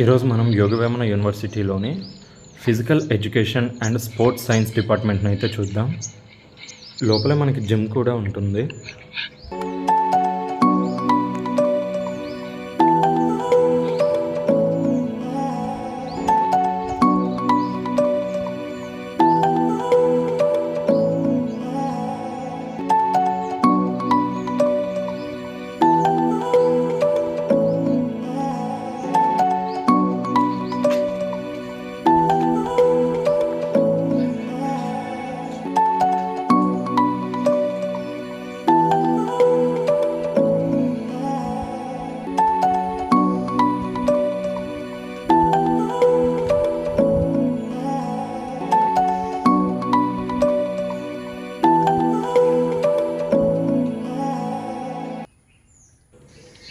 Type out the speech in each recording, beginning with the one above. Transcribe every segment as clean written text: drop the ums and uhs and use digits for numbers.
ఈరోజు మనం యోగవేమన యూనివర్సిటీలోని physical education and sports science డిపార్ట్మెంట్ని అయితే చూద్దాం. లోపలే మనకి జిమ్ కూడా ఉంటుంది.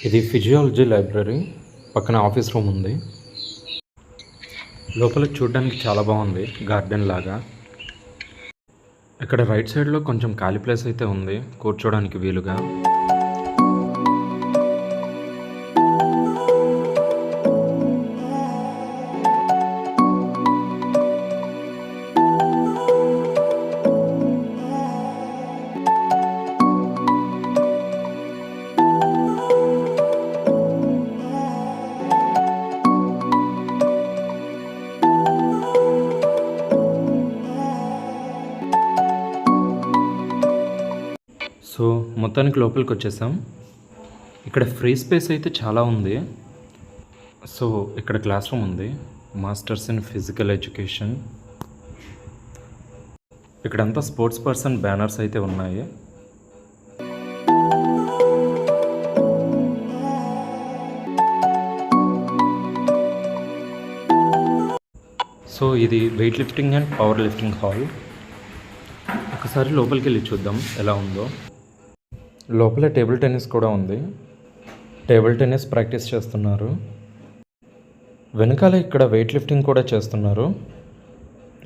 ఇది ఫిజియాలజీ లైబ్రరీ, పక్కన ఆఫీస్ రూమ్ ఉంది. లోపల చూడడానికి చాలా బాగుంది, గార్డెన్ లాగా. ఇక్కడ రైట్ సైడ్లో కొంచెం ఖాళీ ప్లేస్ అయితే ఉంది కూర్చోడానికి వీలుగా. సో మొత్తానికి లోపలికి వచ్చేసాం. ఇక్కడ ఫ్రీ స్పేస్ అయితే చాలా ఉంది. సో ఇక్కడ క్లాస్ రూమ్ ఉంది, మాస్టర్స్ ఇన్ ఫిజికల్ ఎడ్యుకేషన్. ఇక్కడంతా స్పోర్ట్స్ పర్సన్ బ్యానర్స్ అయితే ఉన్నాయి. సో ఇది weight lifting and power lifting hall. ఒకసారి లోపలికి వెళ్ళి చూద్దాం ఎలా ఉందో. లోపల టేబుల్ టెన్నిస్ కూడా ఉంది. టేబుల్ టెన్నిస్ ప్రాక్టీస్ చేస్తున్నారు. వెనకాల ఇక్కడ వెయిట్ లిఫ్టింగ్ కూడా చేస్తున్నారు.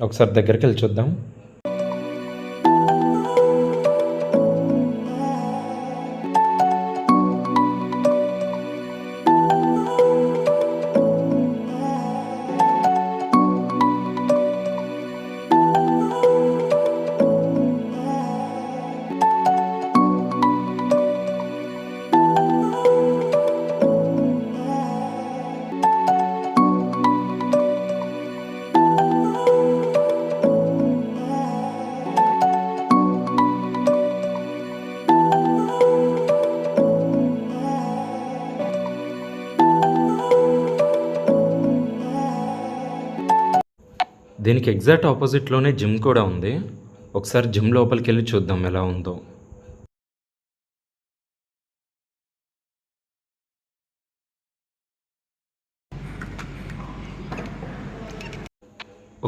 ఒకసారి దగ్గరికి వెళ్ళి చూద్దాం. దీనికి ఎగ్జాక్ట్ ఆపోజిట్లోనే జిమ్ కూడా ఉంది. ఒకసారి జిమ్ లోపలికి వెళ్ళి చూద్దాం ఎలా ఉందో.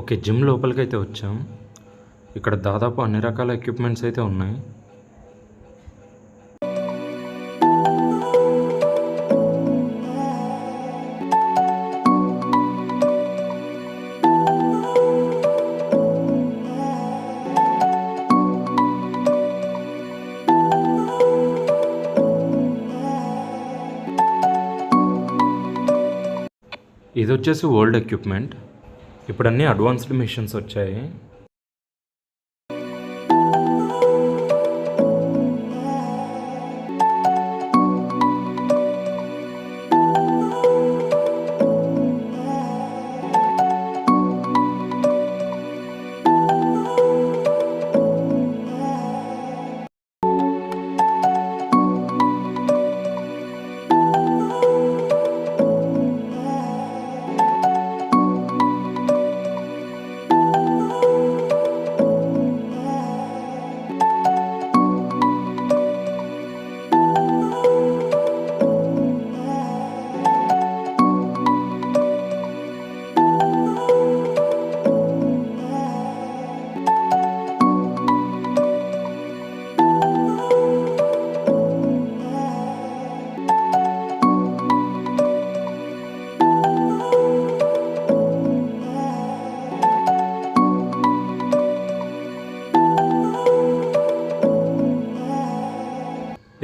ఓకే, జిమ్ లోపలికి అయితే వచ్చాం. ఇక్కడ దాదాపు అన్ని రకాల ఎక్విప్మెంట్స్ అయితే ఉన్నాయి. ఇది వచ్చేసి ఓల్డ్ ఎక్విప్మెంట్. ఇప్పుడు అన్నీ అడ్వాన్స్డ్ మిషన్స్ వచ్చాయి.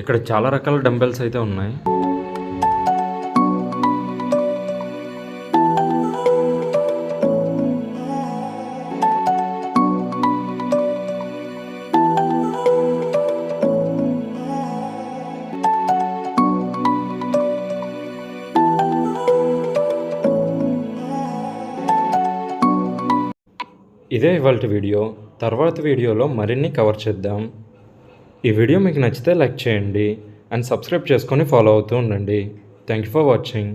ఇక్కడ చాలా రకాల డంబెల్స్ అయితే ఉన్నాయి. ఇదే ఇవాల్టి వీడియో. తర్వాత వీడియోలో మరిన్ని కవర్ చేద్దాం. ఈ వీడియో మీకు నచ్చితే లైక్ చేయండి అండ్ సబ్స్క్రైబ్ చేసుకొని ఫాలో అవుతూ ఉండండి. Thank you for watching.